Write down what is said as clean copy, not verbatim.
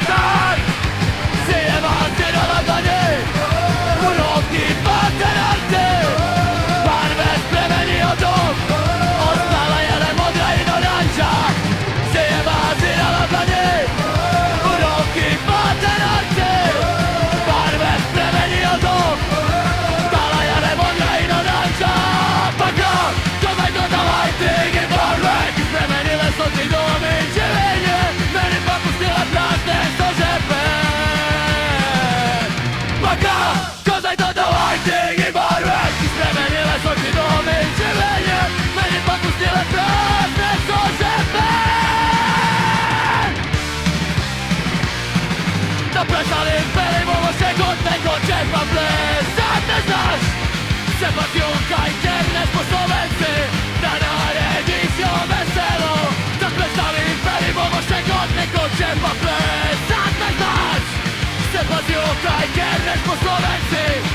tak Zjeva ti na ladani Uroky patenanty Barwę spremeni odok Ostala jeden modra i oranža Zjeva ti na ladani Uroky patenanty Barwę spremeni odok Ostala jeden modra i oranža Paka, dawaj to dawaj ty nie barwę Spremenile są ti domy dzielenie Meni pa pustila prazne stožepe Paka, dawaj to dawaj ty nie barwę Spremenile są ti domy dzielenie Meni pa pustila prazne stožepe Napraszali peli mogo się godnego čerpa plesat ne znaš Sepak junka i terne sposobenci Da naredi si o veselo Napraszali peli mogo się godnego čerpa plesat ne znaš Sepak junka i terne sposobenci